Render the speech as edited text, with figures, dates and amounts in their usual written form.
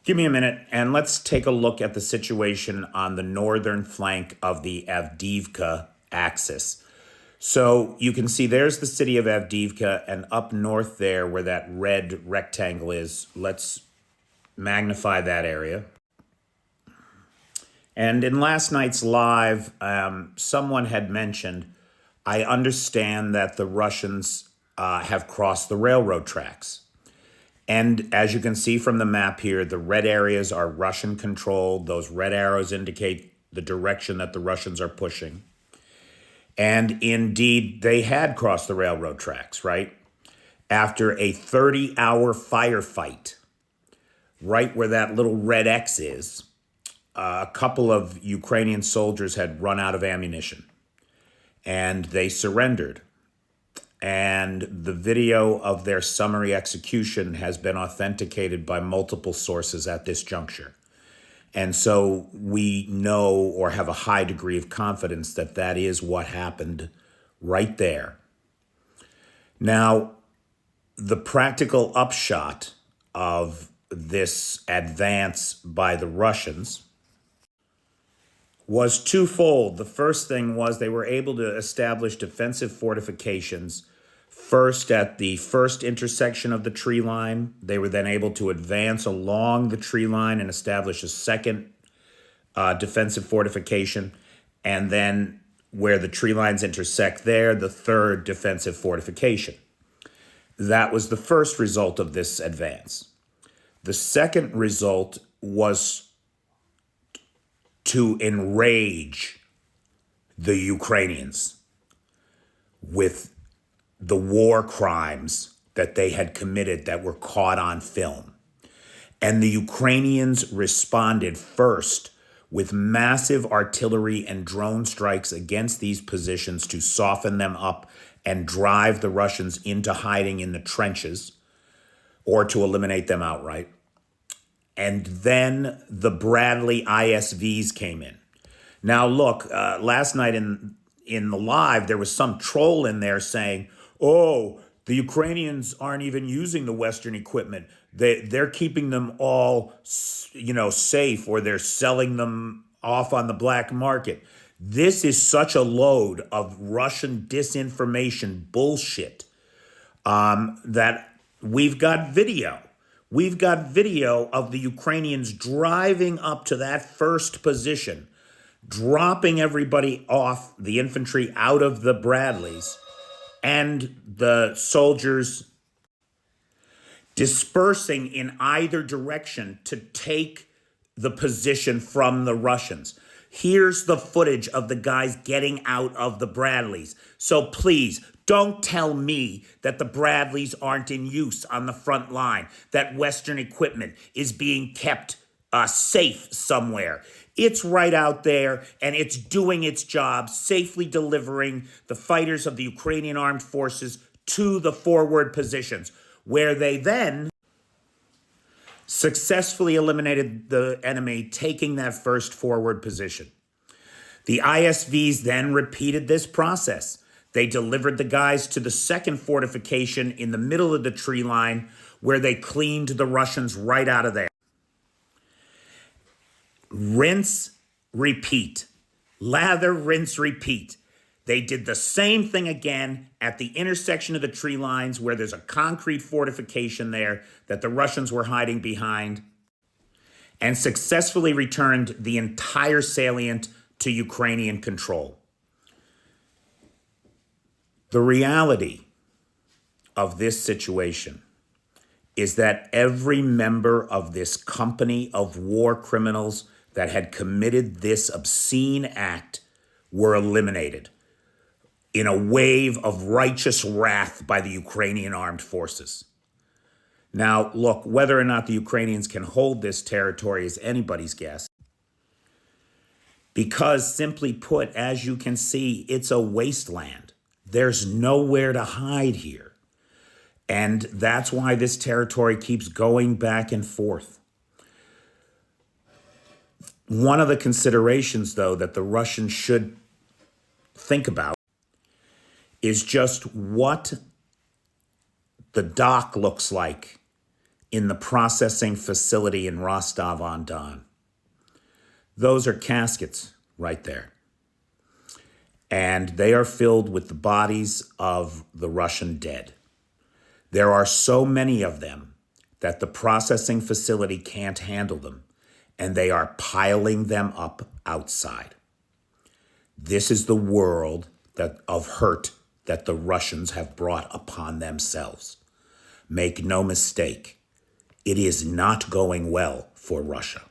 Give me a minute and let's take a look at the situation on the northern flank of the Avdiivka axis. So you can see there's the city of Avdiivka, and up north there where that red rectangle is, let's magnify that area. And in last night's live, someone had mentioned, I understand that the Russians have crossed the railroad tracks. And as you can see from the map here, the red areas are Russian controlled. Those red arrows indicate the direction that the Russians are pushing. And indeed, they had crossed the railroad tracks, right? After a 30-hour firefight, right where that little red X is, a couple of Ukrainian soldiers had run out of ammunition and they surrendered. And the video of their summary execution has been authenticated by multiple sources at this juncture. And so we know or have a high degree of confidence that that is what happened right there. Now, the practical upshot of this advance by the Russians was twofold. The first thing was they were able to establish defensive fortifications first at the first intersection of the tree line. They were then able to advance along the tree line and establish a second defensive fortification. And then where the tree lines intersect there, the third defensive fortification. That was the first result of this advance. The second result was to enrage the Ukrainians with the war crimes that they had committed that were caught on film. And the Ukrainians responded first with massive artillery and drone strikes against these positions to soften them up and drive the Russians into hiding in the trenches or to eliminate them outright. And then the Bradley ISVs came in. Now, look, last night in the live, there was some troll in there saying, oh, the Ukrainians aren't even using the Western equipment. They're keeping them all, safe, or they're selling them off on the black market. This is such a load of Russian disinformation bullshit that we've got video. We've got video of the Ukrainians driving up to that first position, dropping everybody off, the infantry out of the Bradleys, and the soldiers dispersing in either direction to take the position from the Russians. Here's the footage of the guys getting out of the Bradleys. So please, don't tell me that the Bradleys aren't in use on the front line, that Western equipment is being kept safe somewhere. It's right out there, and it's doing its job, safely delivering the fighters of the Ukrainian armed forces to the forward positions, where they then successfully eliminated the enemy, taking that first forward position. The ISVs then repeated this process. They delivered the guys to the second fortification in the middle of the tree line, where they cleaned the Russians right out of there. Rinse, repeat. Lather, rinse, repeat. They did the same thing again at the intersection of the tree lines where there's a concrete fortification there that the Russians were hiding behind, and successfully returned the entire salient to Ukrainian control. The reality of this situation is that every member of this company of war criminals that had committed this obscene act were eliminated in a wave of righteous wrath by the Ukrainian armed forces. Now, look, whether or not the Ukrainians can hold this territory is anybody's guess. Because simply put, as you can see, it's a wasteland. There's nowhere to hide here. And that's why this territory keeps going back and forth. One of the considerations, though, that the Russians should think about is just what the dock looks like in the processing facility in Rostov-on-Don. Those are caskets right there. And they are filled with the bodies of the Russian dead. There are so many of them that the processing facility can't handle them, and they are piling them up outside. This is the world of hurt that the Russians have brought upon themselves. Make no mistake, it is not going well for Russia.